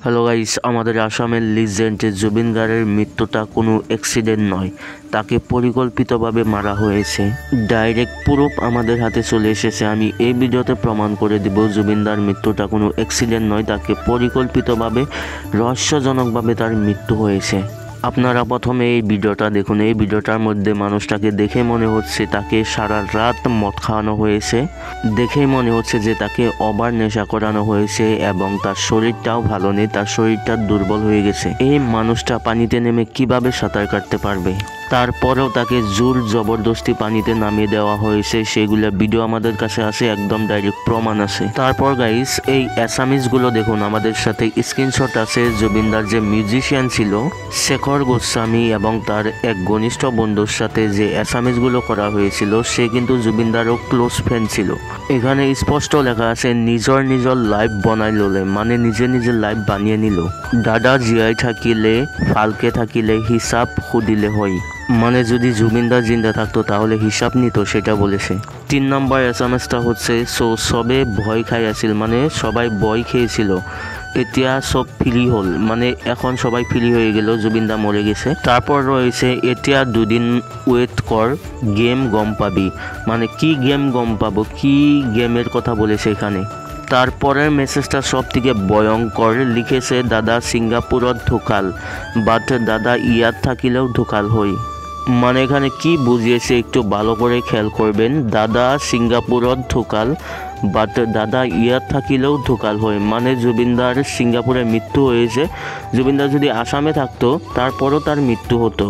Hello guys, আমাদের আসামের legend Zubeen গার্গের মৃত্যুটা কোনো অ্যাক্সিডেন্ট নয়, তাকে পরিকল্পিতভাবে মারা হয়েছে। ডাইরেক্ট প্রুফ আমাদের হাতে চলে এসেছে। আমি এই ভিডিওতে প্রমাণ করে দিব জুবিনদার মৃত্যুটা কোনো অ্যাক্সিডেন্ট নয়, তাকে পরিকল্পিতভাবে রহস্যজনকভাবে তার মৃত্যু হয়েছে। আপনারা প্রথমে এই ভিডিওটা দেখুন। এই ভিডিওটার মধ্যে মানুষটাকে দেখে মনে হচ্ছে তাকে সারা রাত মদ খাওয়ানো হয়েছে, দেখেই মনে হচ্ছে যে তাকে ওভার নেশা করানো হয়েছে এবং তার শরীরটাও ভালো নেই, তার শরীরটা দুর্বল হয়ে গেছে। এই মানুষটা পানিতে নেমে কিভাবে সাঁতার কাটতে পারবে? তারপরেও তাকে জোর জবরদস্তি পানিতে নামিয়ে দেওয়া হয়েছে, সেগুলো ভিডিও আমাদের কাছে আছে, একদম ডাইরেক্ট প্রমাণ আছে। তারপর গাইস এই অ্যাসামিজগুলো দেখুন, আমাদের সাথে স্ক্রিনশট আছে। জুবিনদার যে মিউজিশিয়ান ছিল শেখর গোস্বামী এবং তার এক ঘনিষ্ঠ বন্ধুর সাথে যে অ্যাসামিজগুলো করা হয়েছিল, সে কিন্তু জুবিনদারও ক্লোজ ফ্রেন্ড ছিল। এখানে স্পষ্ট লেখা আছে নিজর লাইফ বনাই ললে, মানে নিজে লাইফ বানিয়ে নিল। দাদা জিয়াই থাকিলে ফালকে থাকিলে হিসাব সুদিলে হয়, মানে যদি জুবিনদার জিন্দা থাকতো তাহলে হিসাব নিত, সেটা বলেছে। 3 নম্বর এসএমএসটা হচ্ছে সবে ভয় খাই আছিল, মানে সবাই ভয় খেয়েছিল, এতিয়া সব ফ্রি হল, মানে এখন সবাই ফ্রি হয়ে গেল, জুবিনদা মরে গেছে। তারপর রয়েছে এতিয়া দুদিন ওয়েট কর, গেম গম পাবি, মানে কি গেম গম পাবো, কি গেমের কথা বলেছে এখানে। তারপরের মেসেজটা সব থেকে ভয়ঙ্কর, লিখেছে দাদা সিঙ্গাপুরত ঢোকাল, বাট দাদা ইয়াত থাকিলেও ঢোকাল হই, মানে এখানে কি বুঝিয়েছে একটু ভালো করে খেয়াল করবেন। দাদা সিঙ্গাপুরত ঢোকাল বাট দাদা ইয়াত থাকিলেও ঢোকাল হয়, মানে জুবিনদার সিঙ্গাপুরে মৃত্যু হয়েছে, জুবিনদার যদি আসামে থাকতো তারপরও তার মৃত্যু হতো।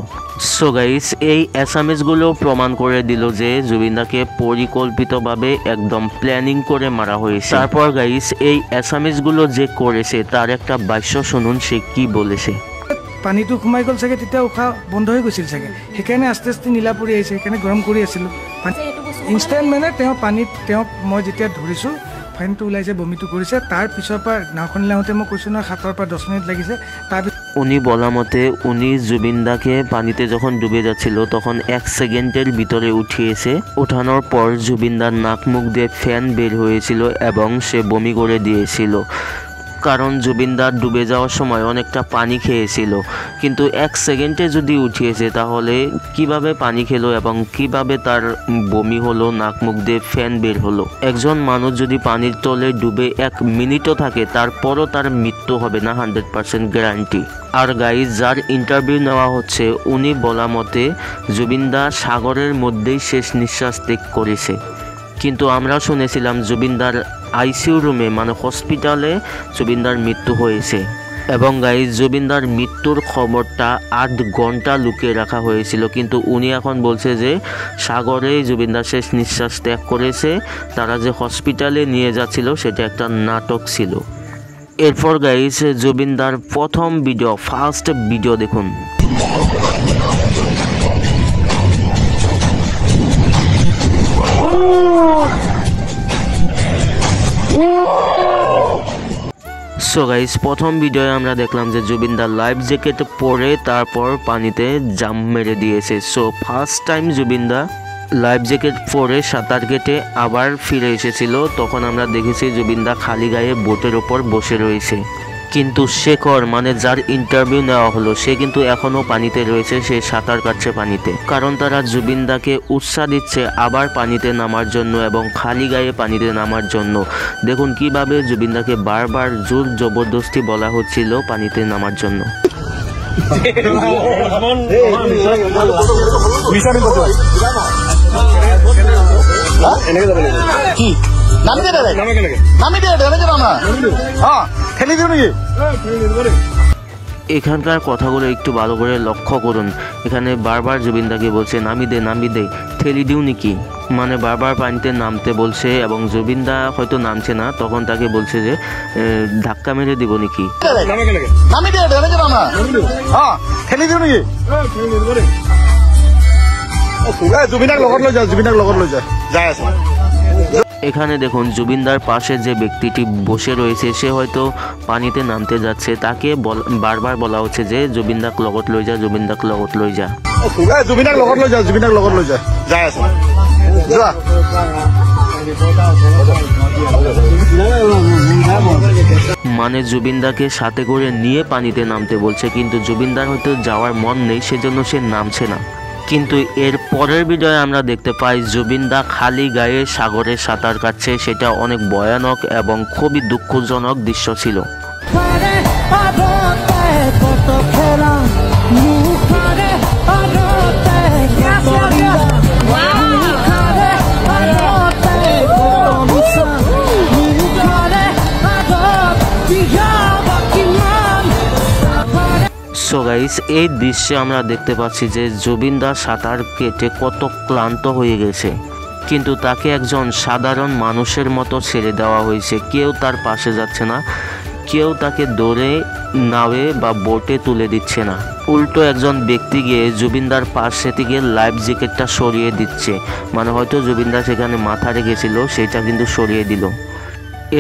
সো গাইস এই অ্যাসামিজগুলো প্রমাণ করে দিল যে জুবিনদাকে পরিকল্পিতভাবে একদম প্ল্যানিং করে মারা হয়েছে। তারপর গাইস এই অ্যাসামিজগুলো যে করেছে তার একটা বাক্য শুনুন, সে কি বলেছে। পানীটো সোমাই গ'ল চাগে, তেতিয়া উশাহ বন্ধ হৈ গৈছিল চাগে, সেইকাৰণে আস্তে আস্তে নীলা পৰি আহিছে, সেইকাৰণে গৰম কৰি আছিলোঁ। ইনষ্টেণ্ট মানে তেওঁক মই যেতিয়া ধৰিছোঁ ফাইনটো ওলাইছে, বমিটো কৰিছে, তাৰ পিছৰ পৰা নাওখন লাওঁতে মই কৈছোঁ নহয় 7 পৰা 10 মিনিট লাগিছে। উনি বলা মতে উনি জুবিনদাকে পানিতে যখন ডুবে যাচ্ছিল তখন 1 সেকেন্ডের ভিতরে উঠিয়েছে। ওঠানোর পর জুবিনদার নাক মুখ দিয়ে ফ্যান বের হয়েছিল এবং সে বমি করে দিয়েছিল, কারণ জুবিনদার ডুবে যাওয়ার সময় অনেকটা পানি খেয়েছিল। কিন্তু 1 সেকেন্ডে যদি উঠিয়েছে তাহলে কিভাবে পানি খেলো এবং কিভাবে তার বমি হলো, নাক মুখ দিয়ে ফ্যান বের হলো? একজন মানুষ যদি পানির তলে ডুবে 1 মিনিটও থাকে তারপরও তার মৃত্যু হবে না, 100% গ্যারান্টি। আর গাইজ যার ইন্টারভিউ নেওয়া হচ্ছে উনি বলা মতে জুবিনদা সাগরের মধ্যেই শেষ নিঃশ্বাস ত্যাগ করেছে, কিন্তু আমরা শুনেছিলাম জুবিনদার আইসিইউ রুমে, মানে হসপিটালে জুবিনদার মৃত্যু হয়েছে। এবং গাইজ জুবিনদার মৃত্যুর খবরটা 8 ঘন্টা লুকিয়ে রাখা হয়েছিল, কিন্তু উনি এখন বলছে যে সাগরেই জুবিনদার শেষ নিঃশ্বাস ত্যাগ করেছে, তারা যে হসপিটালে নিয়ে যাচ্ছিল সেটা একটা নাটক ছিল। এরপর গাইজ জুবিনদার প্রথম ভিডিও, ফার্স্ট ভিডিও দেখুন। সো গাইস প্রথম ভিডিওয়ে আমরা দেখলাম যে জুবিনদার লাইফ জ্যাকেট পরে তারপর পানিতে জাম্প মেরে দিয়েছে। সো ফার্স্ট টাইম জুবিনদা লাইফ জ্যাকেট পরে সাঁতার কেটে আবার ফিরে এসেছিল, তখন আমরা দেখেছি জুবিনদা খালি গায়ে বোটের ওপর বসে রয়েছে। কিন্তু শেখর, মানে যার ইন্টারভিউ নেওয়া হলো, সে কিন্তু এখনও পানিতে রয়েছে, সে সাঁতার কাটছে পানিতে, কারণ তারা জুবিনদাকে উৎসাহ দিচ্ছে আবার পানিতে নামার জন্য এবং খালি গায়ে পানিতে নামার জন্য। দেখুন কিভাবে জুবিনদাকে বারবার জোর জবরদস্তি বলা হচ্ছিল পানিতে নামার জন্য। এখানকার কথাগুলো একটু ভালো করে লক্ষ্য করুন, এখানে বারবার জুবিনদাকে বলছে নামি দে, ঠেলি দিও নাকি, মানে বারবার পানিতে নামতে বলছে এবং জুবিনদা হয়তো নামছে না, তখন তাকে বলছে যে ধাক্কা মেরে দিব নাকি। এখানে দেখুন জুবিনদার পাশে যে ব্যক্তিটি বসে রয়েছে সে হয়তো পানিতে নামতে যাচ্ছে, তাকে বারবার বলা হচ্ছে যে জুবিনদাক লগত লৈ যা, জুবিনদাক লগত লৈ যা। মানে জুবিনদাকে সাথে করে নিয়ে পানিতে নামতে বলছে, কিন্তু জুবিনদার হয়তো যাওয়ার মন নেই, সেজন্য সে নামছে না। কিন্তু এর পরের ভিডিওয়ে আমরা দেখতে পাই জুবিনদা খালি গায়ে সাগরে সাঁতার কাটছে। সেটা অনেক ভয়ানক এবং খুবই দুঃখজনক দৃশ্য ছিল। সো গাইস, এই দৃশ্যে আমরা দেখতে পাচ্ছি যে জুবিনদা সাঁতার কেটে কত ক্লান্ত হয়ে গেছে, কিন্তু তাকে একজন সাধারণ মানুষের মতো ছেড়ে দেওয়া হয়েছে। কেউ তার পাশে যাচ্ছে না, কেউ তাকে দৌড়ে নাওয়ে বা বোটে তুলে দিচ্ছে না। উল্টো একজন ব্যক্তি গিয়ে জুবিনদার পাশে থেকে লাইফ জ্যাকেটটা সরিয়ে দিচ্ছে, মানে হয়তো জুবিনদা সেখানে মাথা রেখেছিল, সেটা কিন্তু সরিয়ে দিল।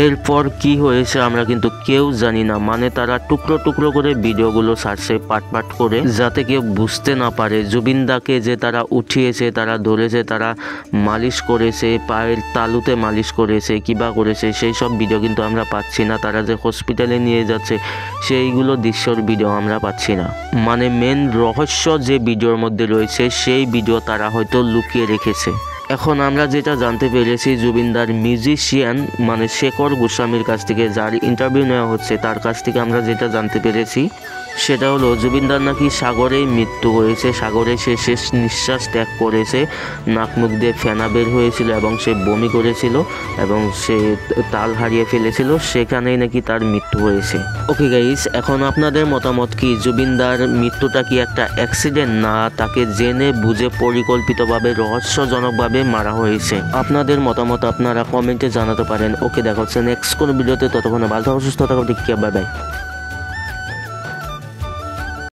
এরপর কি হয়েছে আমরা কিন্তু কেউ জানি না, মানে তারা টুকরো টুকরো করে ভিডিওগুলো ছাড়ছে পাট পাট করে, যাতে কেউ বুঝতে না পারে জুবিনদাকে যে তারা উঠিয়েছে, তারা ধরেছে, তারা মালিশ করেছে, পায়ের তালুতে মালিশ করেছে, কিবা করেছে, সেই সব ভিডিও কিন্তু আমরা পাচ্ছি না। তারা যে হসপিটালে নিয়ে যাচ্ছে সেইগুলো দৃশ্যর ভিডিও আমরা পাচ্ছি না। মানে মেন রহস্য যে ভিডিওর মধ্যে রয়েছে সেই ভিডিও তারা হয়তো লুকিয়ে রেখেছে। এখন আমরা যেটা জানতে পেরেছি, জুবিনদার মিউজিশিয়ান মানে শেখর গোস্বামীর কাছ থেকে, যার ইন্টারভিউ নেওয়া হচ্ছে তার কাছ থেকে আমরা যেটা জানতে পেরেছি সেটা হলো জুবিনদার নাকি সাগরেই মৃত্যু হয়েছে। সাগরে সে শেষ নিঃশ্বাস ত্যাগ করেছে, নাক মুখ দিয়ে ফেনা বের হয়েছিল এবং সে বমি করেছিল এবং সে তাল হারিয়ে ফেলেছিল, সেখানেই নাকি তার মৃত্যু হয়েছে। ওকে গাইস, এখন আপনাদের মতামত কি? জুবিনদার মৃত্যুটা কি একটা অ্যাক্সিডেন্ট, না তাকে জেনে বুঝে পরিকল্পিতভাবে রহস্যজনকভাবে মারা হয়েছে? আপনাদের মতামত আপনারা কমেন্টে জানাতে পারেন। ওকে, দেখা হচ্ছে নেক্সট কোনো ভিডিওতে। ততক্ষণে ভালো থাকুন, সুস্থ থাকুন, টেক কেয়ার, বাই বাই।